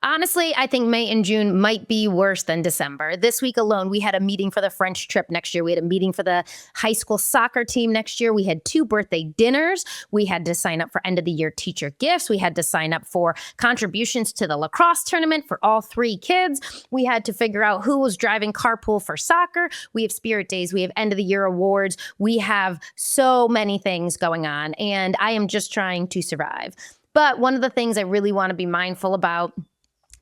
Honestly, I think May and June might be worse than December. This week alone, we had a meeting for the French trip next year. We had a meeting for the high school soccer team next year. We had 2 birthday dinners. We had to sign up for end of the year teacher gifts. We had to sign up for contributions to the lacrosse tournament for all 3 kids. We had to figure out who was driving carpool for soccer. We have spirit days. We have end of the year awards. We have so many things going on, and I am just trying to survive. But one of the things I really want to be mindful about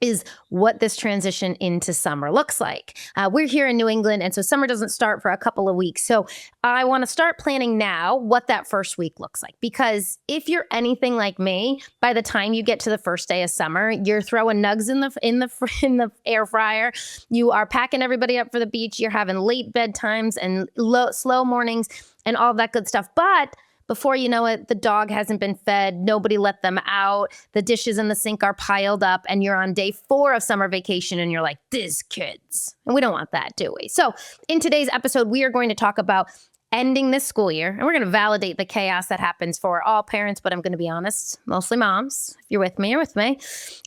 is what this transition into summer looks like. We're here in New England, and so summer doesn't start for a couple of weeks. So I want to start planning now what that first week looks like. Because if you're anything like me, by the time you get to the first day of summer, you're throwing nugs in the air fryer. You are packing everybody up for the beach. You're having late bedtimes and slow mornings and all that good stuff. But before you know it, the dog hasn't been fed. Nobody let them out. The dishes in the sink are piled up, and you're on day 4 of summer vacation, and you're like, these kids. And we don't want that, do we? So in today's episode, we are going to talk about ending this school year, and we're going to validate the chaos that happens for all parents, but I'm going to be honest, mostly moms. If you're with me, you're with me.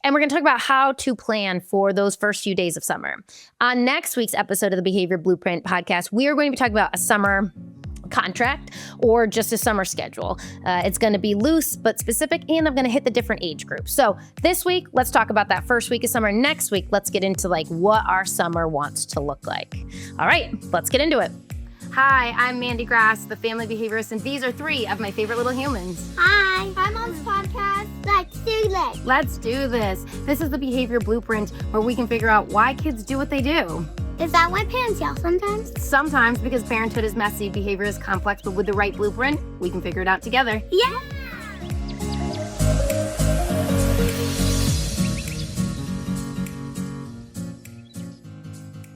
And we're going to talk about how to plan for those first few days of summer. On next week's episode of the Behavior Blueprint podcast, we are going to be talking about a summer contract or just a summer schedule. It's going to be loose but specific, and I'm going to hit the different age groups. So this week, let's talk about that first week of summer. Next week, let's get into what our summer wants to look like. All right, let's get into it. Hi, I'm Mandy Grass, the family behaviorist, and these are 3 of my favorite little humans. Hi, I'm on this podcast. Let's do this. Let's do this. This is the Behavior Blueprint, where we can figure out why kids do what they do. Is that why parents yell sometimes? Sometimes, because parenthood is messy, behavior is complex, but with the right blueprint, we can figure it out together. Yeah!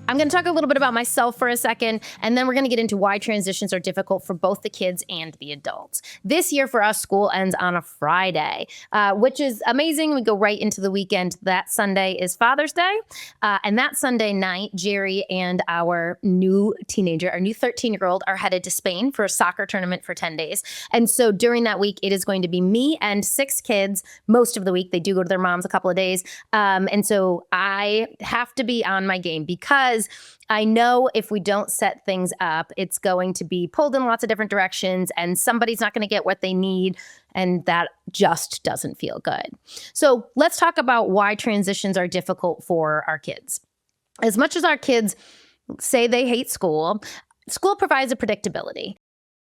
I'm going to talk a little bit about myself for a second, and then we're going to get into why transitions are difficult for both the kids and the adults. This year for us, school ends on a Friday, which is amazing. We go right into the weekend. That Sunday is Father's Day, and that Sunday night, Jerry and our new teenager, our new 13-year-old, are headed to Spain for a soccer tournament for 10 days. And so during that week, it is going to be me and 6 kids most of the week. They do go to their moms a couple of days. And so I have to be on my game because I know if we don't set things up, it's going to be pulled in lots of different directions and somebody's not going to get what they need. And that just doesn't feel good. So let's talk about why transitions are difficult for our kids. As much as our kids say they hate school, school provides a predictability.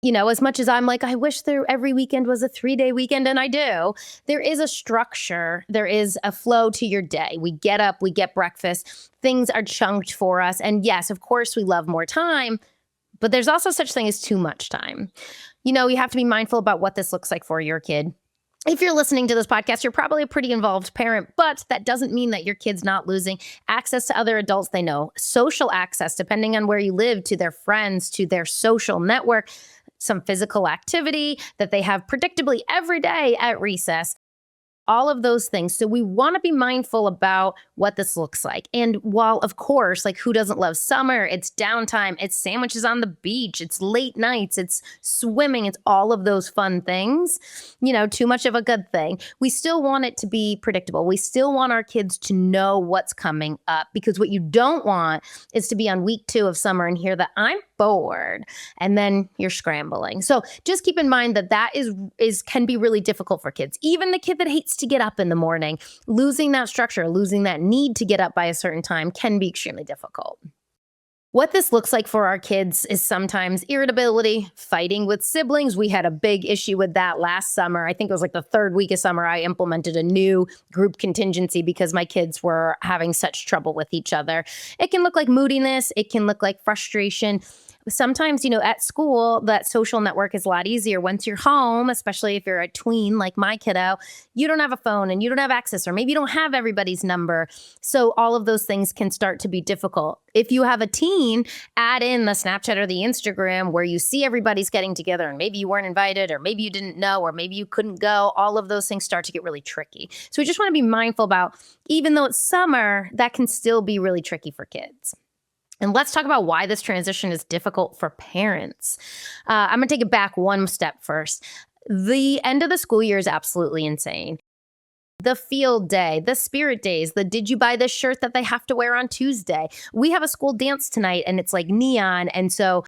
You know, as much as I'm like, I wish every weekend was a 3-day weekend, and I do, there is a structure, there is a flow to your day. We get up, we get breakfast, things are chunked for us. And yes, of course, we love more time, but there's also such thing as too much time. You know, you have to be mindful about what this looks like for your kid. If you're listening to this podcast, you're probably a pretty involved parent, but that doesn't mean that your kid's not losing access to other adults they know, social access, depending on where you live, to their friends, to their social network, some physical activity that they have predictably every day at recess. All of those things. So we want to be mindful about what this looks like. And while, of course, like who doesn't love summer? It's downtime, it's sandwiches on the beach, it's late nights, it's swimming, it's all of those fun things. You know, too much of a good thing. We still want it to be predictable. We still want our kids to know what's coming up, because what you don't want is to be on week 2 of summer and hear that I'm bored, and then you're scrambling. So just keep in mind that can be really difficult for kids. Even the kid that hates to get up in the morning, losing that structure, losing that need to get up by a certain time can be extremely difficult. What this looks like for our kids is sometimes irritability, fighting with siblings. We had a big issue with that last summer. I think it was like the 3rd week of summer, I implemented a new group contingency because my kids were having such trouble with each other. It can look like moodiness. It can look like frustration. Sometimes, you know, at school, that social network is a lot easier. Once you're home, especially if you're a tween like my kiddo, you don't have a phone and you don't have access, or maybe you don't have everybody's number. So all of those things can start to be difficult. If you have a teen, add in the Snapchat or the Instagram where you see everybody's getting together and maybe you weren't invited, or maybe you didn't know, or maybe you couldn't go. All of those things start to get really tricky. So we just want to be mindful about, even though it's summer, that can still be really tricky for kids. And let's talk about why this transition is difficult for parents. I'm going to take it back one step first. The end of the school year is absolutely insane. the field day, the spirit days, the did you buy this shirt that they have to wear on Tuesday? We have a school dance tonight and it's like neon. And so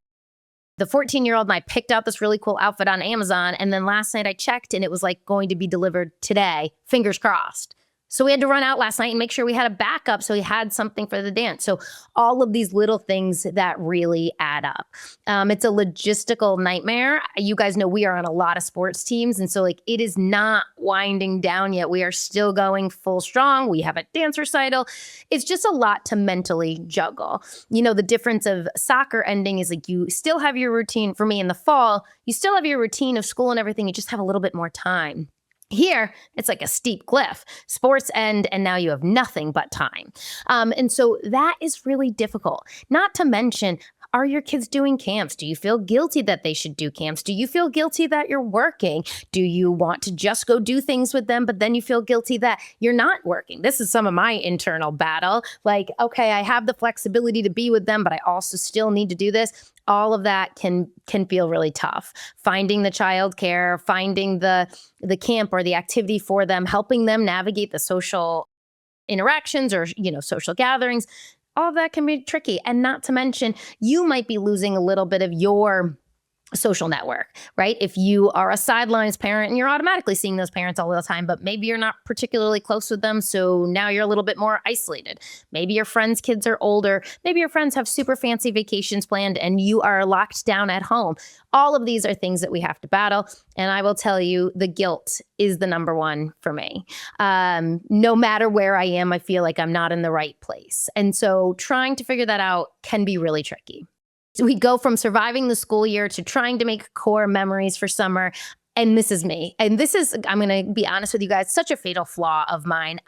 the 14-year-old and I picked out this really cool outfit on Amazon. And then last night I checked and it was like going to be delivered today, fingers crossed. So we had to run out last night and make sure we had a backup so we had something for the dance. So all of these little things that really add up. It's a logistical nightmare. You guys know we are on a lot of sports teams. And so like it is not winding down yet. We are still going full strong. We have a dance recital. It's just a lot to mentally juggle. You know, the difference of soccer ending is like you still have your routine. For me in the fall, you still have your routine of school and everything. You just have a little bit more time. Here, it's like a steep cliff. Sports end, and now you have nothing but time. And so that is really difficult. Not to mention, are your kids doing camps? Do you feel guilty that they should do camps? Do you feel guilty that you're working? Do you want to just go do things with them, but then you feel guilty that you're not working? This is some of my internal battle. Like, okay, I have the flexibility to be with them, but I also still need to do this. All of that can feel really tough. Finding the childcare, finding the camp or the activity for them, helping them navigate the social interactions or, social gatherings. All of that can be tricky. And not to mention, you might be losing a little bit of your social network, right? If you are a sidelines parent and you're automatically seeing those parents all the time, but maybe you're not particularly close with them. So now you're a little bit more isolated. Maybe your friends' kids are older. Maybe your friends have super fancy vacations planned and you are locked down at home. All of these are things that we have to battle. And I will tell you, the guilt is the number one for me. No matter where I am, I feel like I'm not in the right place. And so trying to figure that out can be really tricky. So we go from surviving the school year to trying to make core memories for summer. And this is me. And this is, I'm going to be honest with you guys, such a fatal flaw of mine.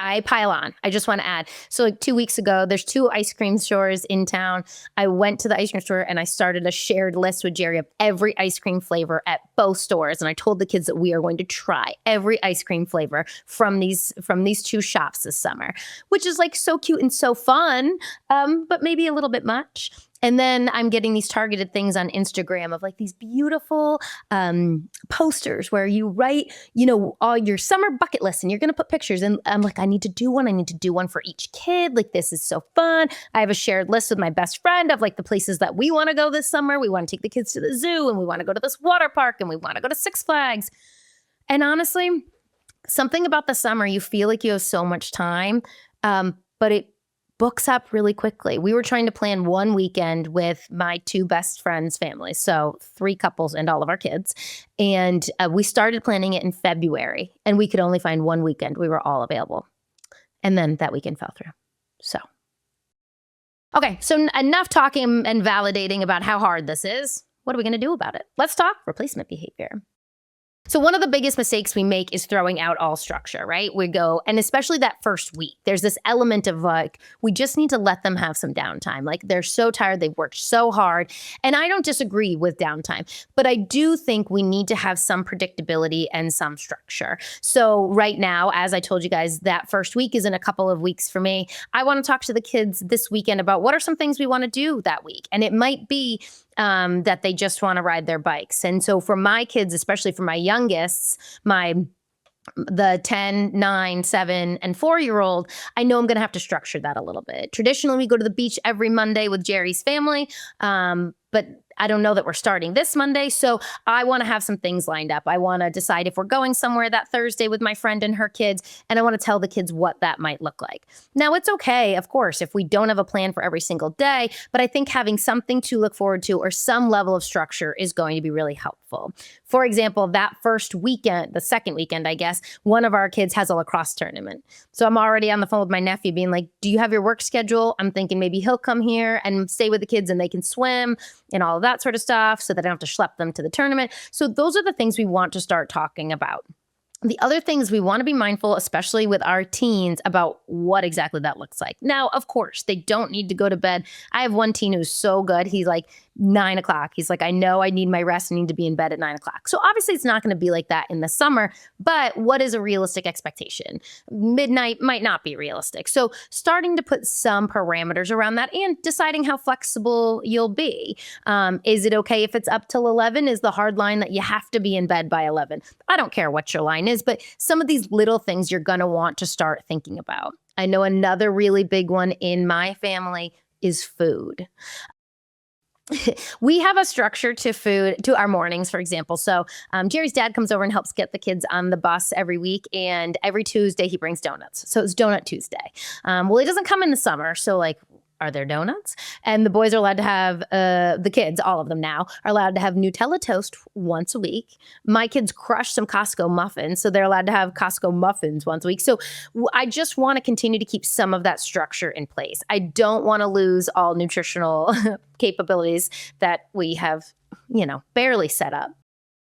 I pile on. I just want to add. So like 2 weeks ago, there's 2 ice cream stores in town. I went to the ice cream store and I started a shared list with Jerry of every ice cream flavor at both stores. And I told the kids that we are going to try every ice cream flavor from these 2 shops this summer, which is like so cute and so fun, but maybe a little bit much. And then I'm getting these targeted things on Instagram of like these beautiful posters where you write, all your summer bucket list and you're going to put pictures. And I'm like, I need to do one. I need to do one for each kid. Like, this is so fun. I have a shared list with my best friend of like the places that we want to go this summer. We want to take the kids to the zoo and we want to go to this water park and we want to go to Six Flags. And honestly, something about the summer, you feel like you have so much time, but it books up really quickly. We were trying to plan one weekend with my 2 best friends' families, so 3 couples and all of our kids. And we started planning it in February, and we could only find one weekend we were all available. And then that weekend fell through. Okay, so enough talking and validating about how hard this is. What are we going to do about it? Let's talk replacement behavior. So one of the biggest mistakes we make is throwing out all structure, right? We go, and especially that first week, there's this element of like, we just need to let them have some downtime. Like, they're so tired, they've worked so hard. And I don't disagree with downtime, but I do think we need to have some predictability and some structure. So right now, as I told you guys, that first week is in a couple of weeks for me. I want to talk to the kids this weekend about what are some things we want to do that week. And it might be that they just want to ride their bikes. And so for my kids, especially for my youngest, the 10, 9, 7, and 4-year-old, I know I'm going to have to structure that a little bit. Traditionally, we go to the beach every Monday with Jerry's family, but I don't know that we're starting this Monday, so I want to have some things lined up. I want to decide if we're going somewhere that Thursday with my friend and her kids, and I want to tell the kids what that might look like. Now, it's okay, of course, if we don't have a plan for every single day, but I think having something to look forward to or some level of structure is going to be really helpful. For example, that first weekend, the second weekend, I guess, one of our kids has a lacrosse tournament. So I'm already on the phone with my nephew being like, do you have your work schedule? I'm thinking maybe he'll come here and stay with the kids and they can swim and all of that sort of stuff so that I don't have to schlep them to the tournament. So those are the things we want to start talking about. The other things we want to be mindful, especially with our teens, about what exactly that looks like. Now, of course, they don't need to go to bed. I have one teen who's so good. He's like 9 o'clock. He's like, I know I need my rest. I need to be in bed at 9 o'clock. So obviously it's not going to be like that in the summer, but what is a realistic expectation? Midnight might not be realistic. So starting to put some parameters around that and deciding how flexible you'll be. Is it okay if it's up till 11? Is the hard line that you have to be in bed by 11? I don't care what your line is, but some of these little things you're going to want to start thinking about. I know another really big one in my family is food. We have a structure to food, to our mornings, for example. So Jerry's dad comes over and helps get the kids on the bus every week. And every Tuesday he brings donuts. So it's Donut Tuesday. Well, he doesn't come in the summer. So like, are there donuts? And the boys are allowed to have, the kids, all of them now, are allowed to have Nutella toast once a week. My kids crush some Costco muffins, so they're allowed to have Costco muffins once a week. So I just want to continue to keep some of that structure in place. I don't want to lose all nutritional capabilities that we have, barely set up.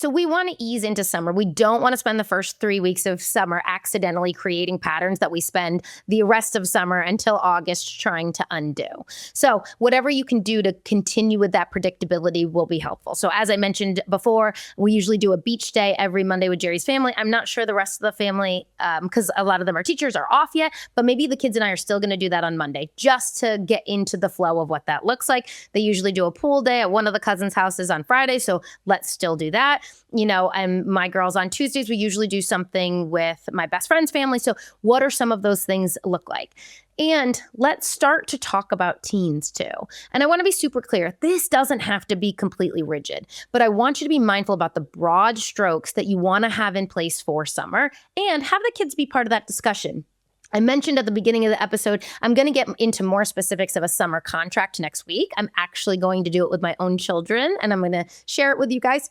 So we want to ease into summer. We don't want to spend the first 3 weeks of summer accidentally creating patterns that we spend the rest of summer until August trying to undo. So whatever you can do to continue with that predictability will be helpful. So as I mentioned before, we usually do a beach day every Monday with Jerry's family. I'm not sure the rest of the family, because a lot of them are teachers, are off yet, but maybe the kids and I are still going to do that on Monday just to get into the flow of what that looks like. They usually do a pool day at one of the cousins' houses on Friday, so let's still do that. And my girls on Tuesdays, we usually do something with my best friend's family. So what are some of those things look like? And let's start to talk about teens too. And I want to be super clear. This doesn't have to be completely rigid, but I want you to be mindful about the broad strokes that you want to have in place for summer and have the kids be part of that discussion. I mentioned at the beginning of the episode, I'm going to get into more specifics of a summer contract next week. I'm actually going to do it with my own children, and I'm going to share it with you guys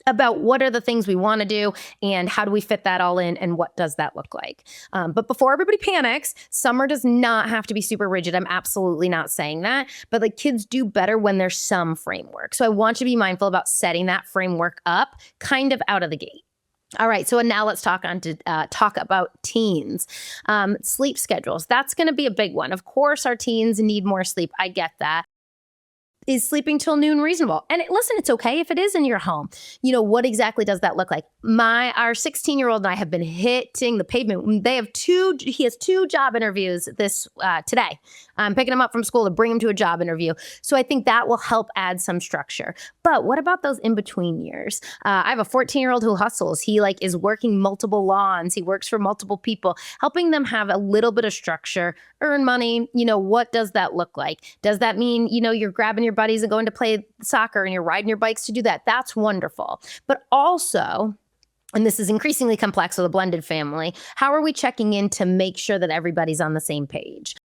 about what are the things we want to do and how do we fit that all in and what does that look like. But before everybody panics, summer does not have to be super rigid. I'm absolutely not saying that, but the kids do better when there's some framework. So I want you to be mindful about setting that framework up kind of out of the gate. All right, so now let's talk about teens. Sleep schedules. That's going to be a big one. Of course, our teens need more sleep. I get that. Is sleeping till noon reasonable? And listen, it's okay if it is in your home. What exactly does that look like? Our 16-year-old and I have been hitting the pavement. He has 2 job interviews today. I'm picking him up from school to bring him to a job interview. So I think that will help add some structure. But what about those in-between years? I have a 14-year-old who hustles. He is working multiple lawns. He works for multiple people, helping them have a little bit of structure, earn money. What does that look like? Does that mean, you're grabbing your buddies and going to play soccer and you're riding your bikes to do that? That's wonderful. But also, and this is increasingly complex with a blended family, how are we checking in to make sure that everybody's on the same page?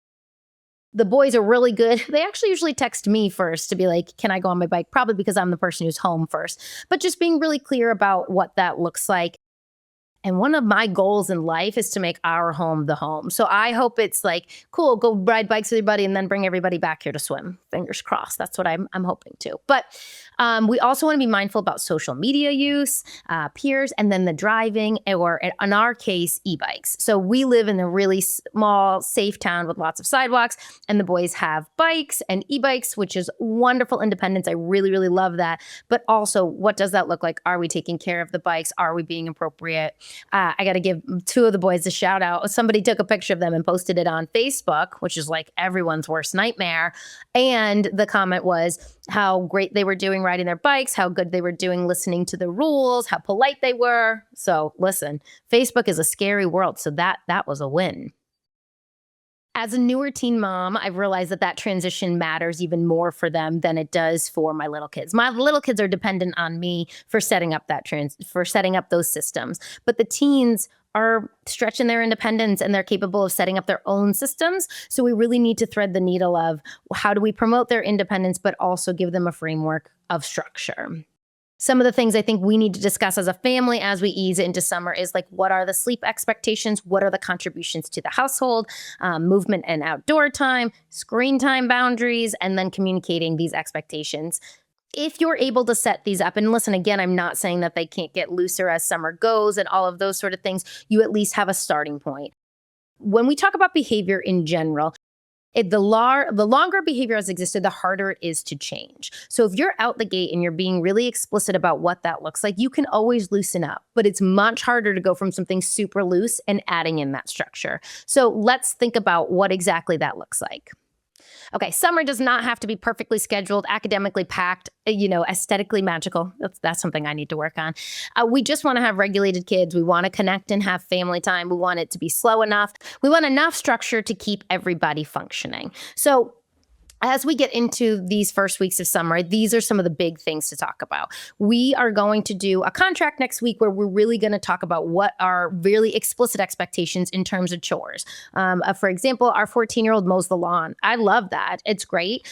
The boys are really good. They actually usually text me first to be like, can I go on my bike? Probably because I'm the person who's home first. But just being really clear about what that looks like. And one of my goals in life is to make our home the home. So I hope it's cool, go ride bikes with your buddy and then bring everybody back here to swim. Fingers crossed. That's what I'm hoping to. But we also want to be mindful about social media use, peers, and then the driving, or in our case, e-bikes. So we live in a really small, safe town with lots of sidewalks, and the boys have bikes and e-bikes, which is wonderful independence. I really, really love that. But also, what does that look like? Are we taking care of the bikes? Are we being appropriate? I got to give 2 of the boys a shout out. Somebody took a picture of them and posted it on Facebook, which is everyone's worst nightmare. And the comment was how great they were doing riding their bikes, how good they were doing listening to the rules, how polite they were. So listen, Facebook is a scary world. So that was a win. As a newer teen mom, I've realized that transition matters even more for them than it does for my little kids. My little kids are dependent on me for setting up setting up those systems. But the teens are stretching their independence and they're capable of setting up their own systems. So we really need to thread the needle of how do we promote their independence, but also give them a framework of structure. Some of the things I think we need to discuss as a family as we ease into summer is what are the sleep expectations? What are the contributions to the household? Movement and outdoor time, screen time boundaries, and then communicating these expectations. If you're able to set these up, and listen, again, I'm not saying that they can't get looser as summer goes and all of those sort of things, you at least have a starting point. When we talk about behavior in general, The longer behavior has existed, the harder it is to change. So if you're out the gate and you're being really explicit about what that looks like, you can always loosen up, but it's much harder to go from something super loose and adding in that structure. So let's think about what exactly that looks like. Okay, summer does not have to be perfectly scheduled, academically packed, aesthetically magical. That's something I need to work on. We just want to have regulated kids. We want to connect and have family time. We want it to be slow enough. We want enough structure to keep everybody functioning. So as we get into these first weeks of summer, these are some of the big things to talk about. We are going to do a contract next week where we're really going to talk about what are really explicit expectations in terms of chores. For example, our 14-year-old mows the lawn. I love that. It's great.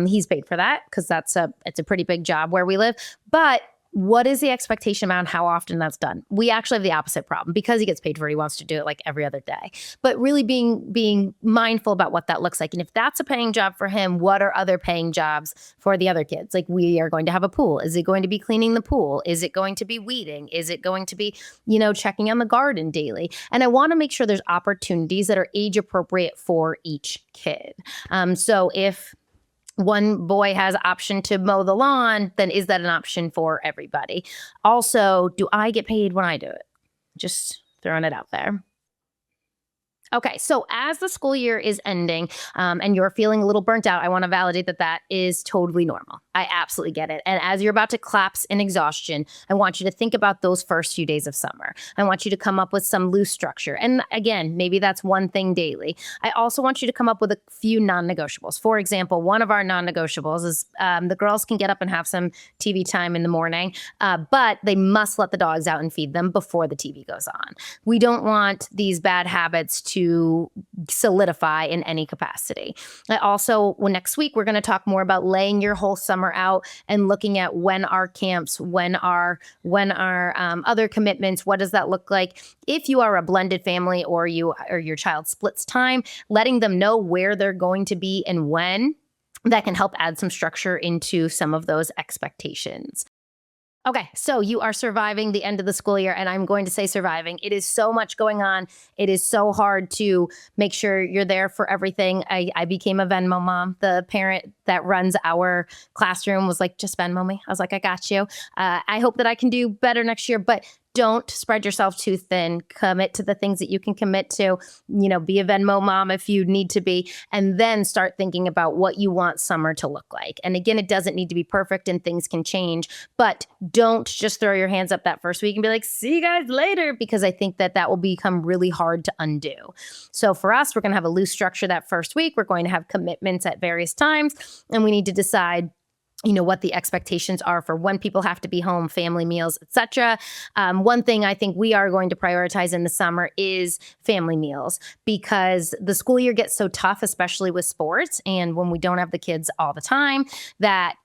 He's paid for that because it's a pretty big job where we live. But what is the expectation around how often that's done? We actually have the opposite problem. Because he gets paid for it, he wants to do it like every other day. But really being mindful about what that looks like. And if that's a paying job for him, what are other paying jobs for the other kids? Like, we are going to have a pool. Is it going to be cleaning the pool? Is it going to be weeding? Is it going to be, checking on the garden daily? And I want to make sure there's opportunities that are age appropriate for each kid. So if one boy has option to mow the lawn, then is that an option for everybody? Also, do I get paid when I do it? Just throwing it out there. Okay, so as the school year is ending and you're feeling a little burnt out, I want to validate that is totally normal. I absolutely get it. And as you're about to collapse in exhaustion, I want you to think about those first few days of summer. I want you to come up with some loose structure. And again, maybe that's one thing daily. I also want you to come up with a few non-negotiables. For example, one of our non-negotiables is the girls can get up and have some TV time in the morning, but they must let the dogs out and feed them before the TV goes on. We don't want these bad habits to solidify in any capacity. Next week, we're going to talk more about laying your whole summer out and looking at when our camps, when our other commitments, what does that look like? If you are a blended family or your child splits time, letting them know where they're going to be and when, that can help add some structure into some of those expectations. Okay, so you are surviving the end of the school year, and I'm going to say surviving. It is so much going on. It is so hard to make sure you're there for everything. I became a Venmo mom. The parent that runs our classroom was like, just Venmo me. I was like, I got you. I hope that I can do better next year, but don't spread yourself too thin. Commit to the things that you can commit to. Be a Venmo mom if you need to be, and then start thinking about what you want summer to look like. And again, it doesn't need to be perfect and things can change, but don't just throw your hands up that first week and be like, see you guys later, because I think that will become really hard to undo. So for us, we're going to have a loose structure that first week. We're going to have commitments at various times, and we need to decide what the expectations are for when people have to be home, family meals, etc. One thing I think we are going to prioritize in the summer is family meals, because the school year gets so tough, especially with sports, and when we don't have the kids all the time, that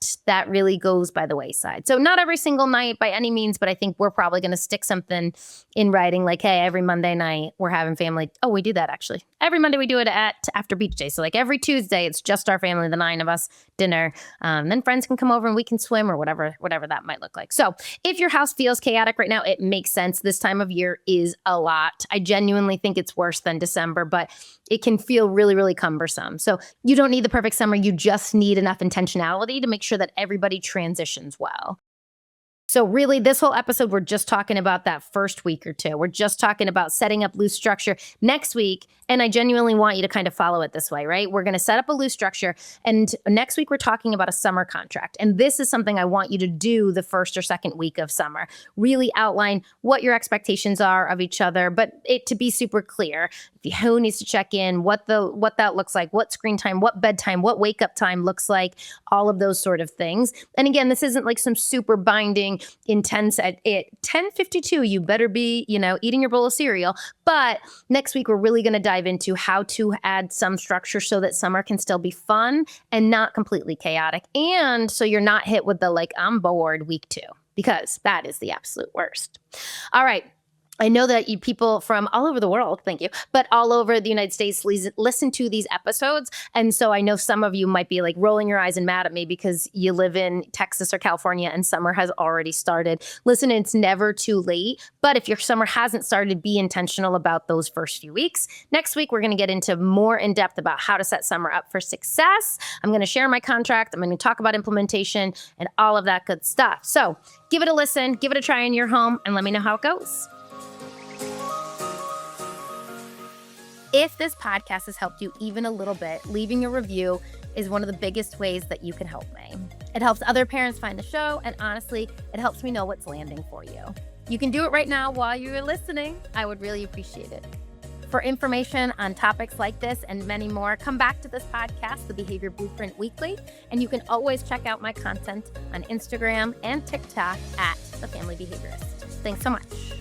really goes by the wayside. So not every single night by any means, but I think we're probably going to stick something in writing like, hey, every Monday night we're having family. Oh, we do that actually. Every Monday we do it after beach day. So like every Tuesday, it's just our family, the 9 of us, dinner. Then friends can come over and we can swim or whatever that might look like. So if your house feels chaotic right now, it makes sense. This time of year is a lot. I genuinely think it's worse than December, but it can feel really, really cumbersome. So you don't need the perfect summer. You just need enough intentionality to make sure that everybody transitions well. So really, this whole episode, we're just talking about that first week or two. We're just talking about setting up loose structure. Next week, and I genuinely want you to kind of follow it this way, right? We're going to set up a loose structure. And next week, we're talking about a summer contract. And this is something I want you to do the first or second week of summer. Really outline what your expectations are of each other, but it to be super clear. Who needs to check in, what that looks like, what screen time, what bedtime, what wake up time looks like, all of those sort of things. And again, this isn't like some super binding, intense at 10:52, you better be, eating your bowl of cereal. But next week, we're really going to dive into how to add some structure so that summer can still be fun and not completely chaotic. And so you're not hit with the I'm bored week 2, because that is the absolute worst. All right. I know that people from all over the world, thank you, but all over the United States listen to these episodes. And so I know some of you might be like rolling your eyes and mad at me because you live in Texas or California and summer has already started. Listen, it's never too late. But if your summer hasn't started, be intentional about those first few weeks. Next week, we're going to get into more in depth about how to set summer up for success. I'm going to share my contract. I'm going to talk about implementation and all of that good stuff. So give it a listen, give it a try in your home, and let me know how it goes. If this podcast has helped you even a little bit, leaving a review is one of the biggest ways that you can help me. It helps other parents find the show, and honestly, it helps me know what's landing for you. You can do it right now while you're listening. I would really appreciate it. For information on topics like this and many more, come back to this podcast, The Behavior Blueprint Weekly, and you can always check out my content on Instagram and TikTok at The Family Behaviorist. Thanks so much.